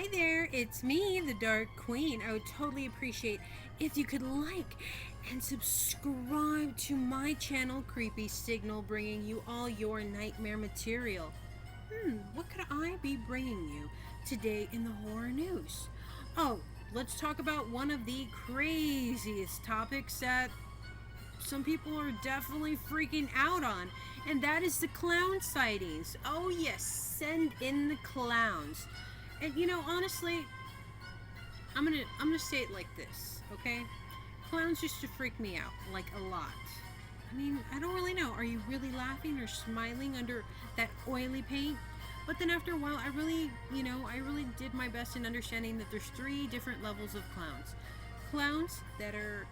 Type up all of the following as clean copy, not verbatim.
Hi there, it's me, the Dark Queen. I would totally appreciate if you could like and subscribe to my channel, Creepy Signal, bringing you all your nightmare material. What could I be bringing you today in the horror news? Oh, let's talk about one of the craziest topics that some people are definitely freaking out on, and that is the clown sightings. Oh yes, send in the clowns. And honestly, I'm gonna say it like this, okay? Clowns used to freak me out, like a lot. I mean, I don't really know. Are you really laughing or smiling under that oily paint? But then after a while, I really did my best in understanding that there's three different levels of clowns. Clowns that are,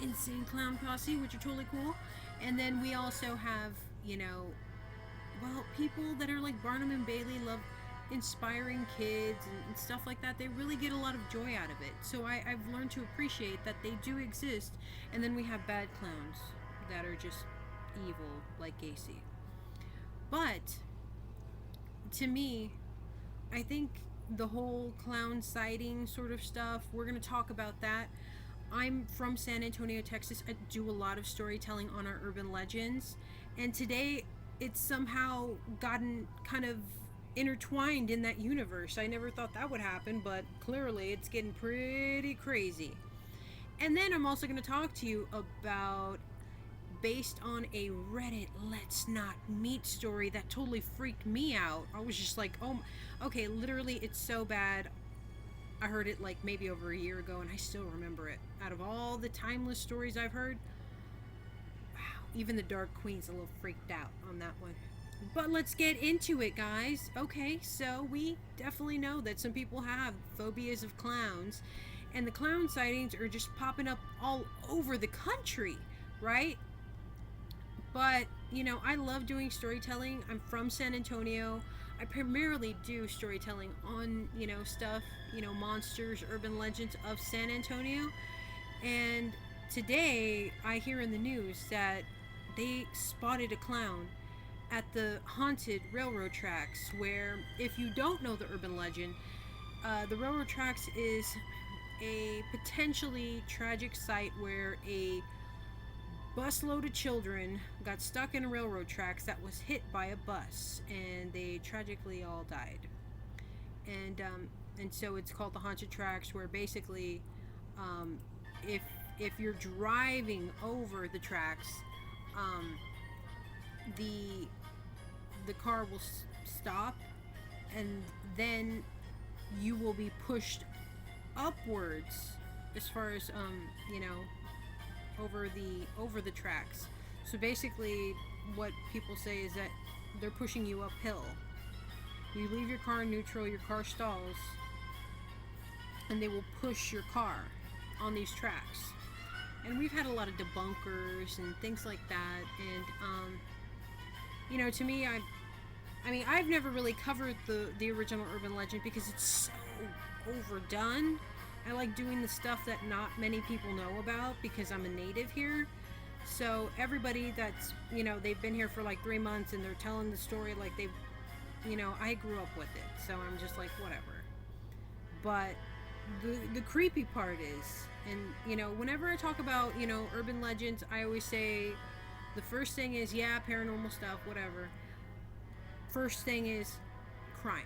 insane clown posse, which are totally cool. And then we also have, people that are like Barnum and Bailey love inspiring kids and stuff like that. They really get a lot of joy out of it. So I've learned to appreciate that they do exist. And then we have bad clowns that are just evil, like Gacy. But to me, I think the whole clown sighting sort of stuff, we're going to talk about that. I'm from San Antonio, Texas. I do a lot of storytelling on our urban legends. And today, it's somehow gotten kind of intertwined in that universe. I never thought that would happen, but clearly it's getting pretty crazy. And then I'm also going to talk to you about, based on a Reddit Let's Not Meet story that totally freaked me out. I was just like, oh, okay, literally, it's so bad. I heard it like maybe over a year ago and I still remember it. Out of all the timeless stories I've heard, wow, even the Dark Queen's a little freaked out on that one. But let's get into it, guys. Okay, so we definitely know that some people have phobias of clowns, and the clown sightings are just popping up all over the country, right? But, I love doing storytelling. I'm from San Antonio. I primarily do storytelling on, stuff, monsters, urban legends of San Antonio. And today I hear in the news that they spotted a clown at the haunted railroad tracks, where, if you don't know the urban legend, the railroad tracks is a potentially tragic site where a busload of children got stuck in railroad tracks that was hit by a bus, and they tragically all died. And so it's called the haunted tracks, where basically, um, if if you're driving over the tracks, um, the the car will stop, and then you will be pushed upwards as far as over the tracks. So basically, what people say is that they're pushing you uphill. You leave your car in neutral, your car stalls, and they will push your car on these tracks. And we've had a lot of debunkers and things like that. And to me, I've never really covered the original urban legend because it's so overdone. I like doing the stuff that not many people know about because I'm a native here. So everybody that's, they've been here for like 3 months and they're telling the story like they've, I grew up with it. So I'm just like, whatever. But the creepy part is, and, whenever I talk about, urban legends, I always say the first thing is, yeah, paranormal stuff, whatever. First thing is crime.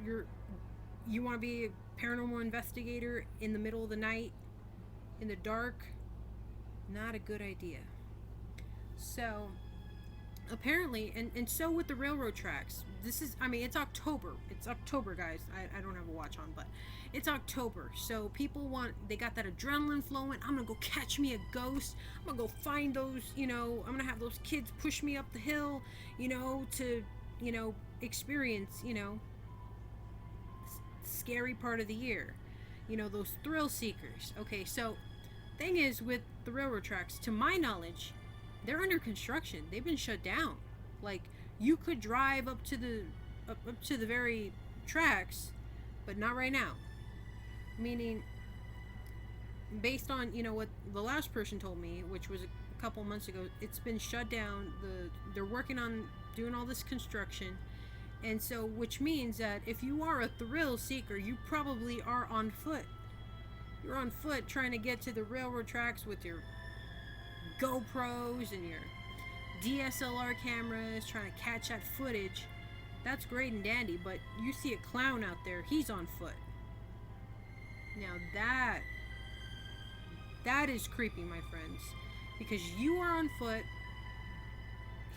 You're you want to be a paranormal investigator in the middle of the night, in the dark? Not a good idea. So apparently, and so with the railroad tracks, it's October. It's October, guys. I don't have a watch on, but it's October. So people they got that adrenaline flowing. I'm gonna go catch me a ghost. I'm gonna go find those, I'm gonna have those kids push me up the hill, to, experience, scary part of the year. Those thrill seekers. Okay, so thing is with the railroad tracks, to my knowledge, they're under construction. They've been shut down. Like, you could drive up to the very tracks, but not right now. Meaning, based on what the last person told me, which was a couple months ago, it's been shut down. They're working on doing all this construction, And so, which means that if you are a thrill seeker, you probably are on foot. You're on foot trying to get to the railroad tracks with your GoPros and your DSLR cameras, trying to catch that footage. That's great and dandy, but you see a clown out there, he's on foot. Now that is creepy, my friends, because you are on foot,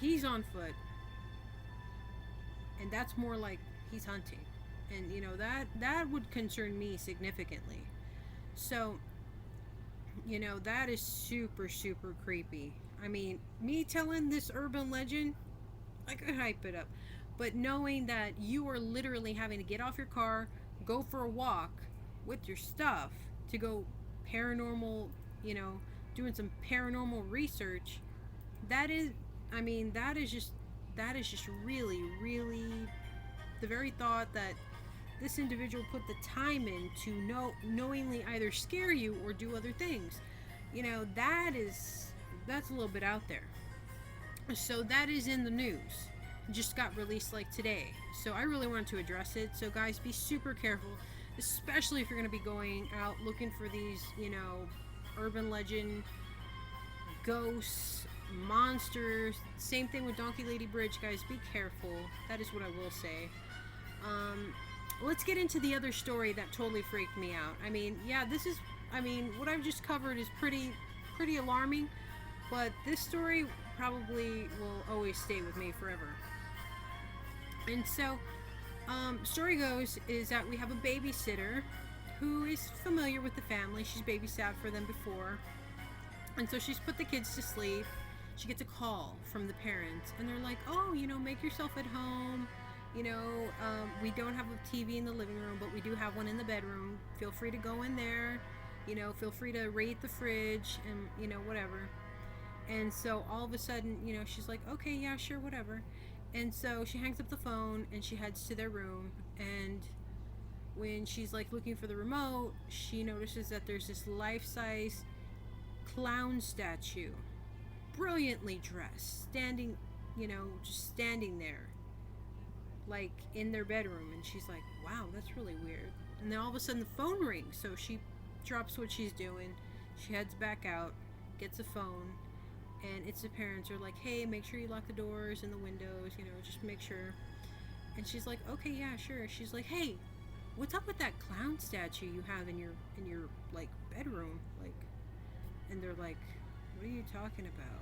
he's on foot, and that's more like he's hunting. And that would concern me significantly. So, that is super super creepy. I mean, me telling this urban legend, I could hype it up. But knowing that you are literally having to get off your car, go for a walk with your stuff to go paranormal, you know, doing some paranormal research, that is, I mean, that is just really, really the very thought that this individual put the time in to knowingly either scare you or do other things. That's a little bit out there. So that is in the news. Just got released like today. So I really wanted to address it. So guys, be super careful, especially if you're going to be going out looking for these, urban legend ghosts, monsters. Same thing with Donkey Lady Bridge, guys. Be careful. That is what I will say. Um, let's get into the other story that totally freaked me out. I mean, yeah, what I've just covered is pretty alarming, but this story probably will always stay with me forever. And so, story goes is that we have a babysitter who is familiar with the family. She's babysat for them before, and so she's put the kids to sleep. She gets a call from the parents, and they're like, "Oh, make yourself at home. We don't have a TV in the living room, but we do have one in the bedroom. Feel free to go in there. Feel free to raid the fridge and whatever." And so all of a sudden, she's like, "Okay, yeah, sure, whatever." And so she hangs up the phone and she heads to their room. And when she's like looking for the remote, she notices that there's this life-size clown statue, brilliantly dressed, standing, just standing there, like in their bedroom. And she's like, "Wow, that's really weird." And then all of a sudden the phone rings. So she drops what she's doing. She heads back out, gets a phone, and it's the parents are like, "Hey, make sure you lock the doors and the windows, just make sure." And she's like, "Okay, yeah, sure." She's like, "Hey, what's up with that clown statue you have in your like bedroom?" Like, and they're like, "What are you talking about?"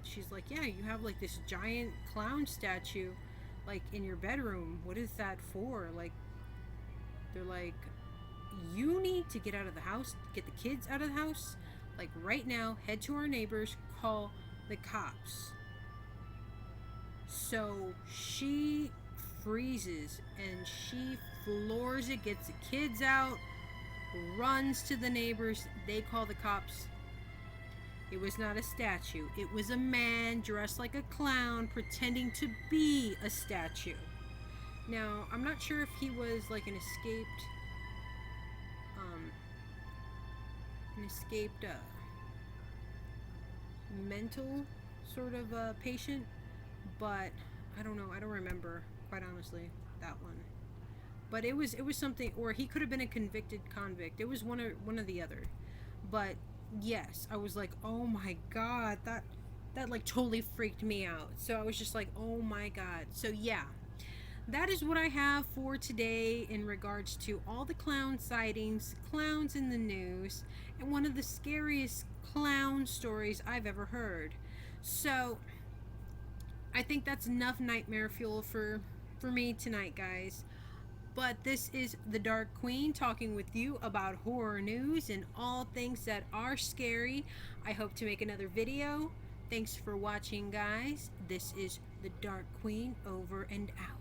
She's like, "Yeah, you have like this giant clown statue like in your bedroom. What is that for?" Like, they're like, "You need to get out of the house, get the kids out of the house, like right now, head to our neighbors, call the cops." So she freezes and she floors it, gets the kids out, runs to the neighbors. They call the cops. It was not a statue, it was a man dressed like a clown pretending to be a statue. Now, I'm not sure if he was like um, an escaped mental sort of patient, but I don't know. I don't remember, quite honestly, that one. But it was something, or he could have been a convicted convict. It was one or the other. But yes, I was like, oh my god, that like totally freaked me out. So I was just like, oh my god. So yeah, that is what I have for today in regards to all the clown sightings, clowns in the news, and one of the scariest clown stories I've ever heard. So I think that's enough nightmare fuel for me tonight, guys. But this is the Dark Queen talking with you about horror news and all things that are scary. I hope to make another video. Thanks for watching, guys. This is the Dark Queen over and out.